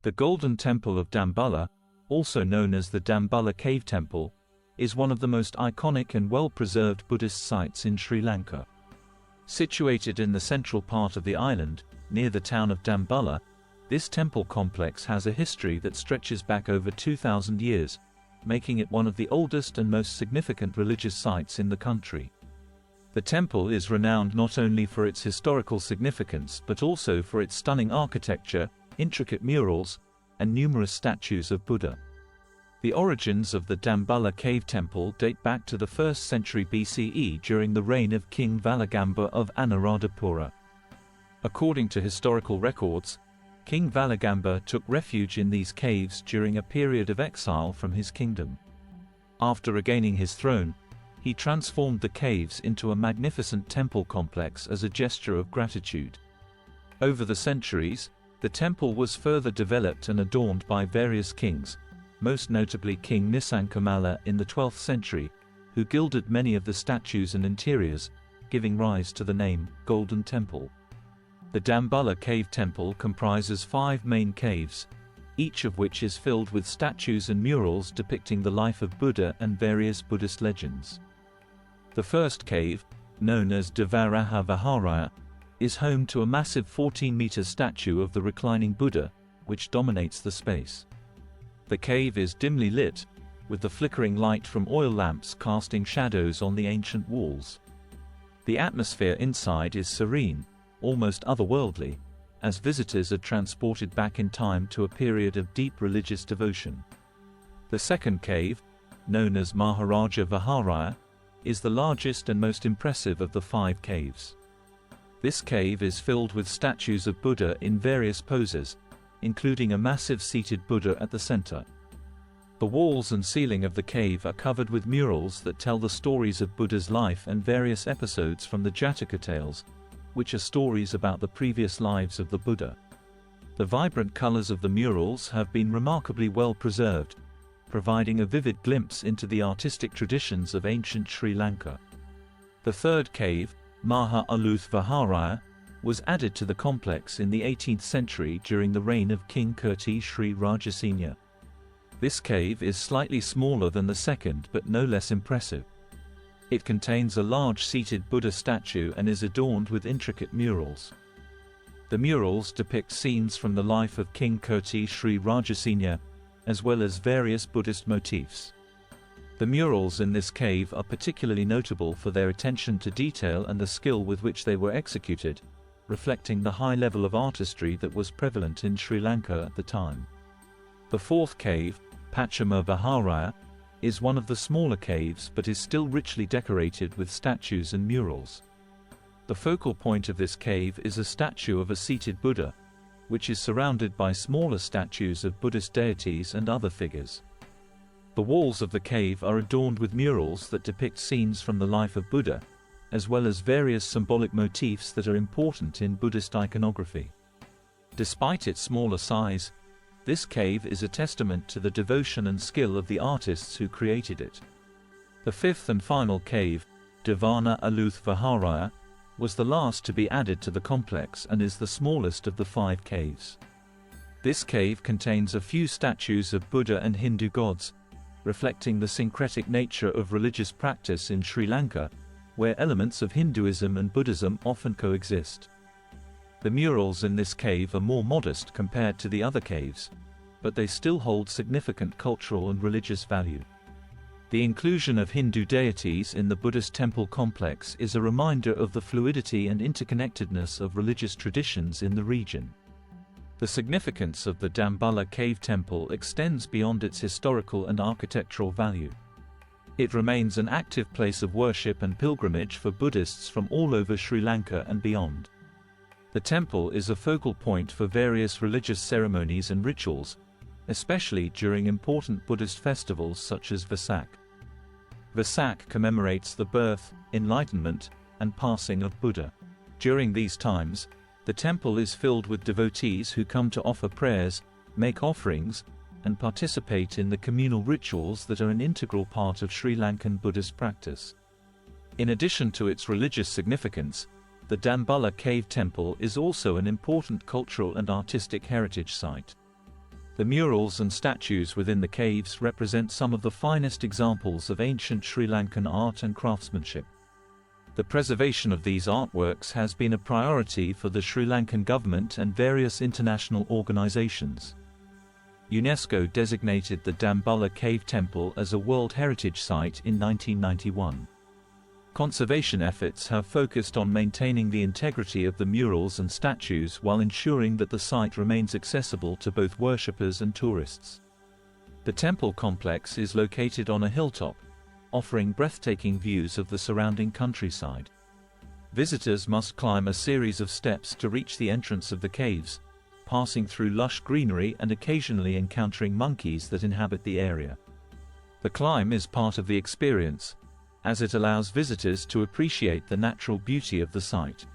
The Golden Temple of Dambulla, also known as the Dambulla Cave Temple, is one of the most iconic and well-preserved Buddhist sites in Sri Lanka. Situated in the central part of the island, near the town of Dambulla, this temple complex has a history that stretches back over 2,000 years, making it one of the oldest and most significant religious sites in the country. The temple is renowned not only for its historical significance but also for its stunning architecture, intricate murals, and numerous statues of Buddha. The origins of the Dambulla Cave Temple date back to the 1st century BCE during the reign of King Valagamba of Anuradhapura. According to historical records, King Valagamba took refuge in these caves during a period of exile from his kingdom. After regaining his throne, he transformed the caves into a magnificent temple complex as a gesture of gratitude. Over the centuries, the temple was further developed and adorned by various kings, most notably King Nisankamala in the 12th century, who gilded many of the statues and interiors, giving rise to the name Golden Temple. The Dambulla Cave Temple comprises 5 main caves, each of which is filled with statues and murals depicting the life of Buddha and various Buddhist legends. The first cave, known as Devaraha Viharaya, is home to a massive 14-meter statue of the reclining Buddha, which dominates the space. The cave is dimly lit, with the flickering light from oil lamps casting shadows on the ancient walls. The atmosphere inside is serene, almost otherworldly, as visitors are transported back in time to a period of deep religious devotion. The second cave, known as Maharaja Viharaya, is the largest and most impressive of the 5 caves. This cave is filled with statues of Buddha in various poses, including a massive seated Buddha at the center. The walls and ceiling of the cave are covered with murals that tell the stories of Buddha's life and various episodes from the Jataka tales, which are stories about the previous lives of the Buddha. The vibrant colors of the murals have been remarkably well preserved, providing a vivid glimpse into the artistic traditions of ancient Sri Lanka. The third cave, Maha Aluth Viharaya, was added to the complex in the 18th century during the reign of King Kirti Sri Rajasingha. This cave is slightly smaller than the second but no less impressive. It contains a large seated Buddha statue and is adorned with intricate murals. The murals depict scenes from the life of King Kirti Sri Rajasingha, as well as various Buddhist motifs. The murals in this cave are particularly notable for their attention to detail and the skill with which they were executed, reflecting the high level of artistry that was prevalent in Sri Lanka at the time. The fourth cave, Pachama Viharaya, is one of the smaller caves but is still richly decorated with statues and murals. The focal point of this cave is a statue of a seated Buddha, which is surrounded by smaller statues of Buddhist deities and other figures. The walls of the cave are adorned with murals that depict scenes from the life of Buddha, as well as various symbolic motifs that are important in Buddhist iconography. Despite its smaller size, this cave is a testament to the devotion and skill of the artists who created it. The fifth and final cave, Devana Aluth Viharaya, was the last to be added to the complex and is the smallest of the 5 caves. This cave contains a few statues of Buddha and Hindu gods, reflecting the syncretic nature of religious practice in Sri Lanka, where elements of Hinduism and Buddhism often coexist. The murals in this cave are more modest compared to the other caves, but they still hold significant cultural and religious value. The inclusion of Hindu deities in the Buddhist temple complex is a reminder of the fluidity and interconnectedness of religious traditions in the region. The significance of the Dambulla Cave Temple extends beyond its historical and architectural value. It remains an active place of worship and pilgrimage for Buddhists from all over Sri Lanka and beyond. The temple is a focal point for various religious ceremonies and rituals, especially during important Buddhist festivals such as Vesak. Vesak commemorates the birth, enlightenment, and passing of Buddha. During these times, the temple is filled with devotees who come to offer prayers, make offerings, and participate in the communal rituals that are an integral part of Sri Lankan Buddhist practice. In addition to its religious significance, the Dambulla Cave Temple is also an important cultural and artistic heritage site. The murals and statues within the caves represent some of the finest examples of ancient Sri Lankan art and craftsmanship. The preservation of these artworks has been a priority for the Sri Lankan government and various international organizations. UNESCO designated the Dambulla Cave Temple as a World Heritage Site in 1991. Conservation efforts have focused on maintaining the integrity of the murals and statues while ensuring that the site remains accessible to both worshippers and tourists. The temple complex is located on a hilltop, offering breathtaking views of the surrounding countryside. Visitors must climb a series of steps to reach the entrance of the caves, passing through lush greenery and occasionally encountering monkeys that inhabit the area. The climb is part of the experience, as it allows visitors to appreciate the natural beauty of the site.